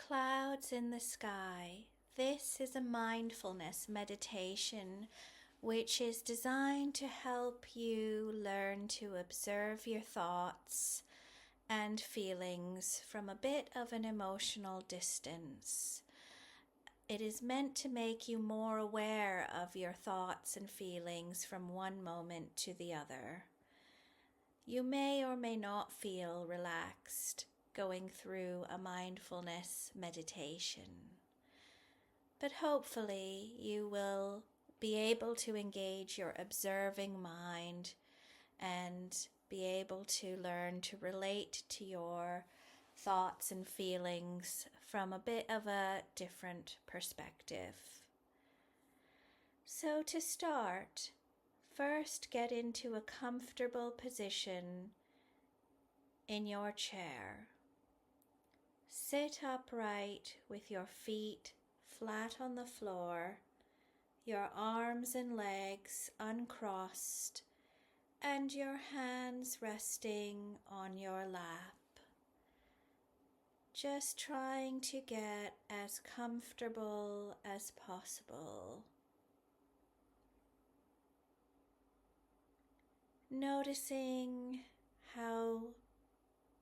Clouds in the sky. This is a mindfulness meditation which is designed to help you learn to observe your thoughts and feelings from a bit of an emotional distance. It is meant to make you more aware of your thoughts and feelings from one moment to the other. You may or may not feel relaxed going through a mindfulness meditation, but hopefully you will be able to engage your observing mind and be able to learn to relate to your thoughts and feelings from a bit of a different perspective. So to start, first get into a comfortable position in your chair. Sit upright with your feet flat on the floor, your arms and legs uncrossed, and your hands resting on your lap. Just trying to get as comfortable as possible. Noticing how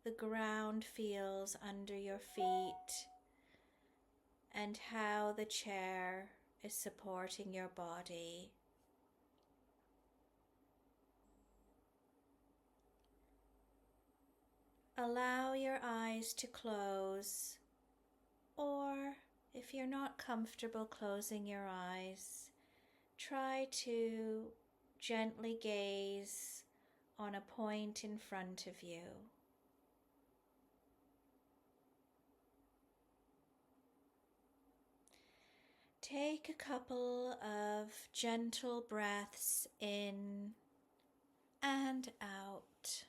the ground feels under your feet and how the chair is supporting your body. Allow your eyes to close, or if you're not comfortable closing your eyes, try to gently gaze on a point in front of you. Take a couple of gentle breaths in and out.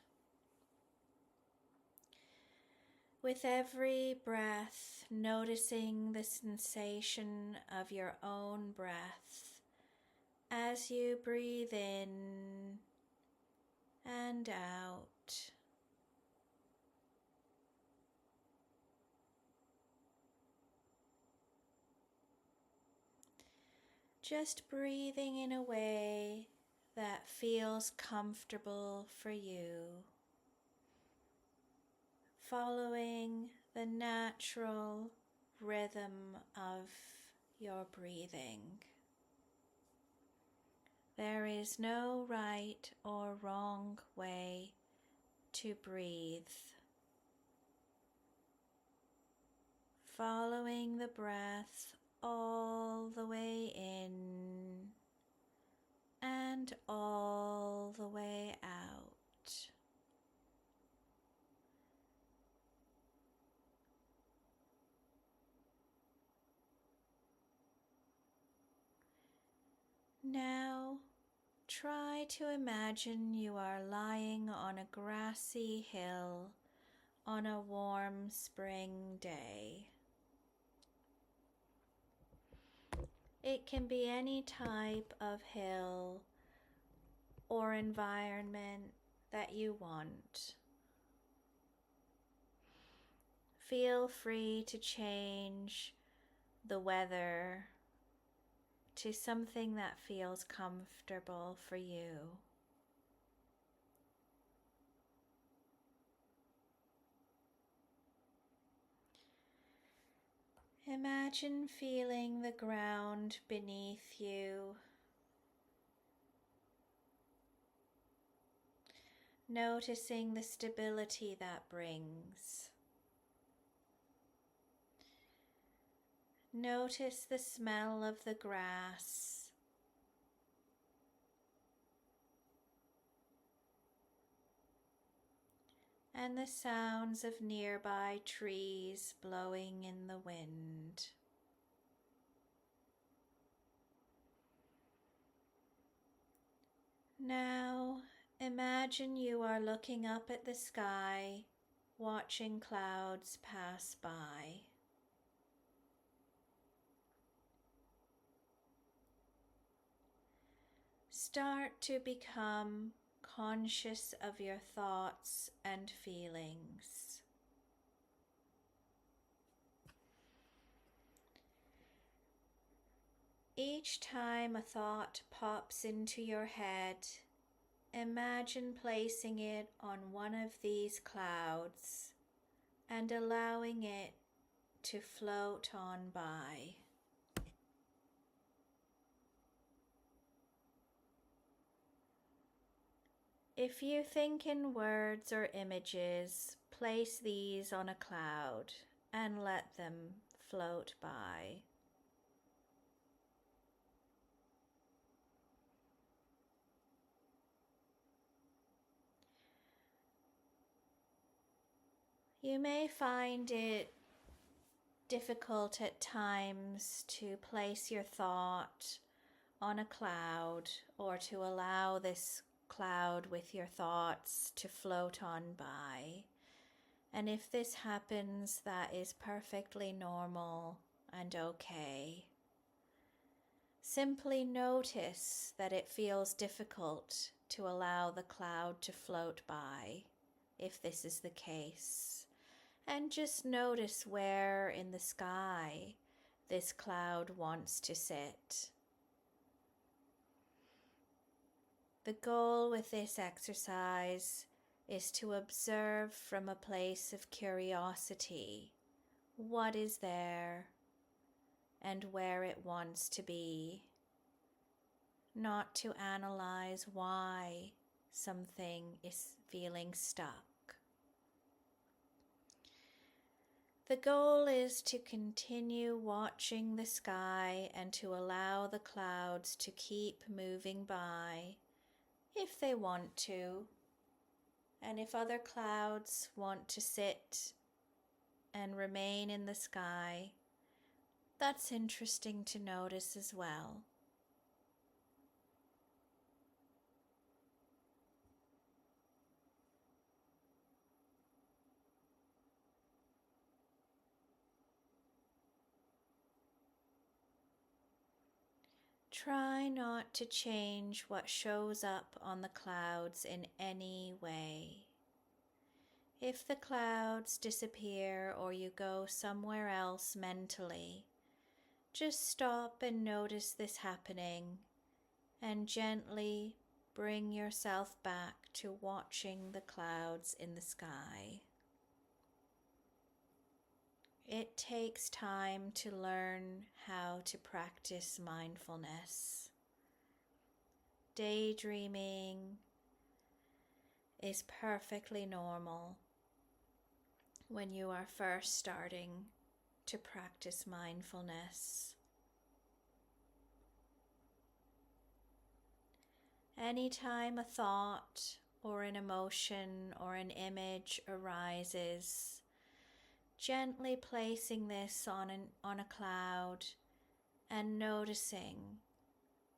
With every breath, noticing the sensation of your own breath as you breathe in and out. Just breathing in a way that feels comfortable for you, following the natural rhythm of your breathing. There is no right or wrong way to breathe. Following the breath all the way in and all the way out. Now, try to imagine you are lying on a grassy hill on a warm spring day. It can be any type of hill or environment that you want. Feel free to change the weather to something that feels comfortable for you. Imagine feeling the ground beneath you. Noticing the stability that brings. Notice the smell of the grass. And the sounds of nearby trees blowing in the wind. Now, imagine you are looking up at the sky, watching clouds pass by. Start to become conscious of your thoughts and feelings. Each time a thought pops into your head, imagine placing it on one of these clouds and allowing it to float on by. If you think in words or images, place these on a cloud and let them float by. You may find it difficult at times to place your thought on a cloud or to allow this cloud with your thoughts to float on by. And if this happens, that is perfectly normal and okay. Simply notice that it feels difficult to allow the cloud to float by, if this is the case. And just notice where in the sky this cloud wants to sit. The goal with this exercise is to observe from a place of curiosity what is there and where it wants to be, not to analyze why something is feeling stuck. The goal is to continue watching the sky and to allow the clouds to keep moving by if they want to. And if other clouds want to sit and remain in the sky, that's interesting to notice as well. Try not to change what shows up on the clouds in any way. If the clouds disappear or you go somewhere else mentally, just stop and notice this happening and gently bring yourself back to watching the clouds in the sky. It takes time to learn how to practice mindfulness. Daydreaming is perfectly normal when you are first starting to practice mindfulness. Anytime a thought or an emotion or an image arises, gently placing this on a cloud and noticing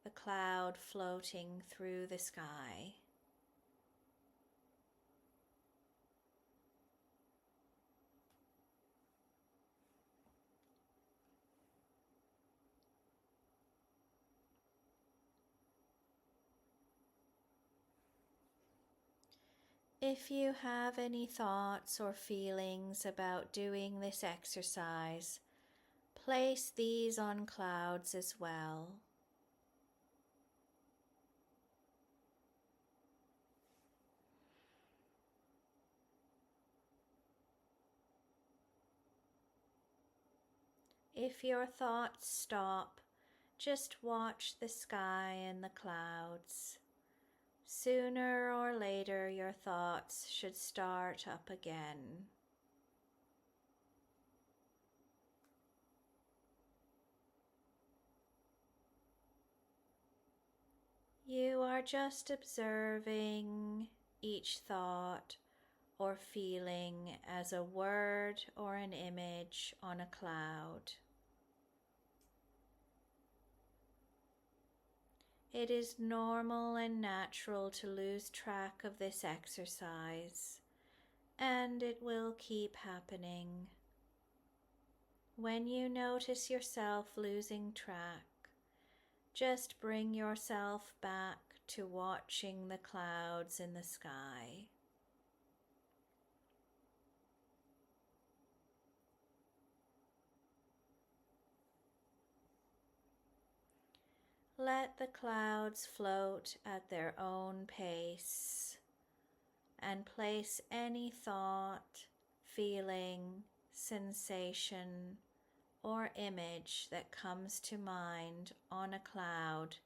the cloud floating through the sky. If you have any thoughts or feelings about doing this exercise, place these on clouds as well. If your thoughts stop, just watch the sky and the clouds. Sooner or later, your thoughts should start up again. You are just observing each thought or feeling as a word or an image on a cloud. It is normal and natural to lose track of this exercise, and it will keep happening. When you notice yourself losing track, just bring yourself back to watching the clouds in the sky. Let the clouds float at their own pace and place any thought, feeling, sensation, or image that comes to mind on a cloud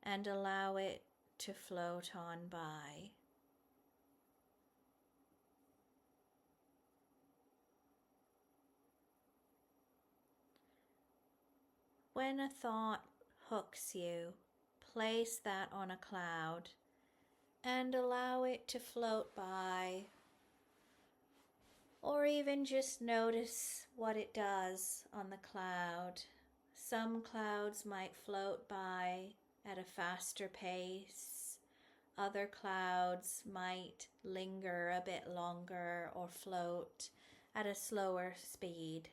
and allow it to float on by. When a thought hooks you, place that on a cloud and allow it to float by, or even just notice what it does on the cloud. Some clouds might float by at a faster pace. Other clouds might linger a bit longer or float at a slower speed.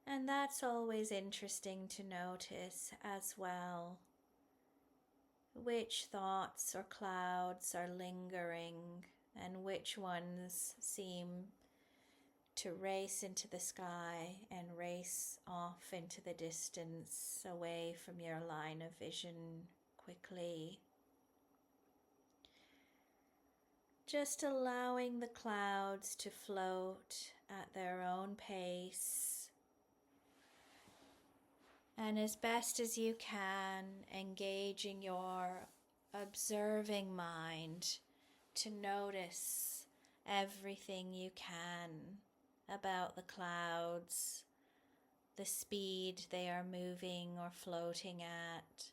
And that's always interesting to notice as well. Which thoughts or clouds are lingering and which ones seem to race into the sky and race off into the distance away from your line of vision quickly. Just allowing the clouds to float at their own pace. And as best as you can, engaging your observing mind to notice everything you can about the clouds, the speed they are moving or floating at,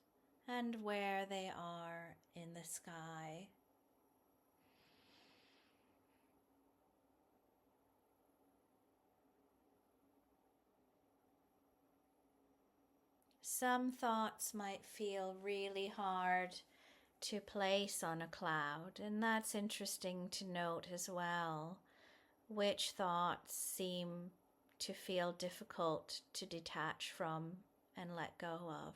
and where they are in the sky. Some thoughts might feel really hard to place on a cloud, and that's interesting to note as well. Which thoughts seem to feel difficult to detach from and let go of.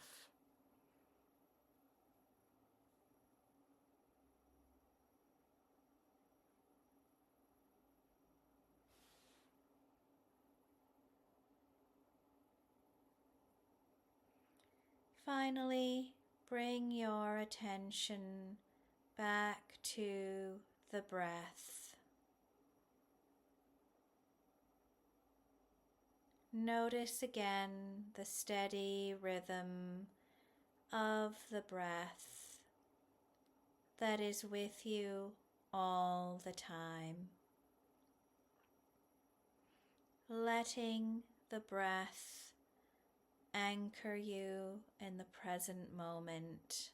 Finally, bring your attention back to the breath. Notice again the steady rhythm of the breath that is with you all the time. Letting the breath anchor you in the present moment.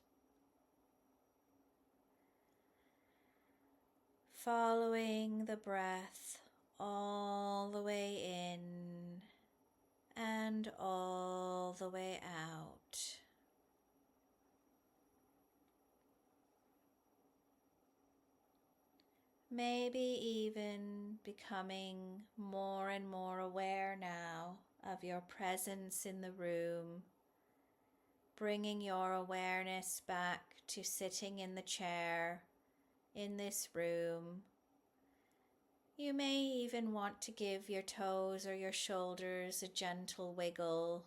Following the breath all the way in and all the way out. Maybe even becoming more and more aware now of your presence in the room, bringing your awareness back to sitting in the chair in this room. You may even want to give your toes or your shoulders a gentle wiggle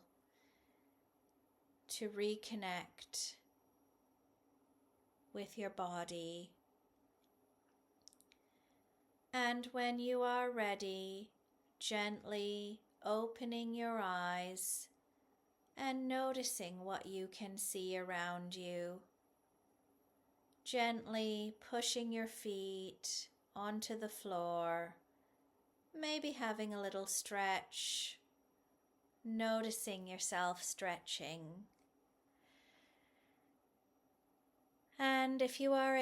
to reconnect with your body. And when you are ready, gently opening your eyes and noticing what you can see around you. Gently pushing your feet onto the floor, maybe having a little stretch, noticing yourself stretching. And if you are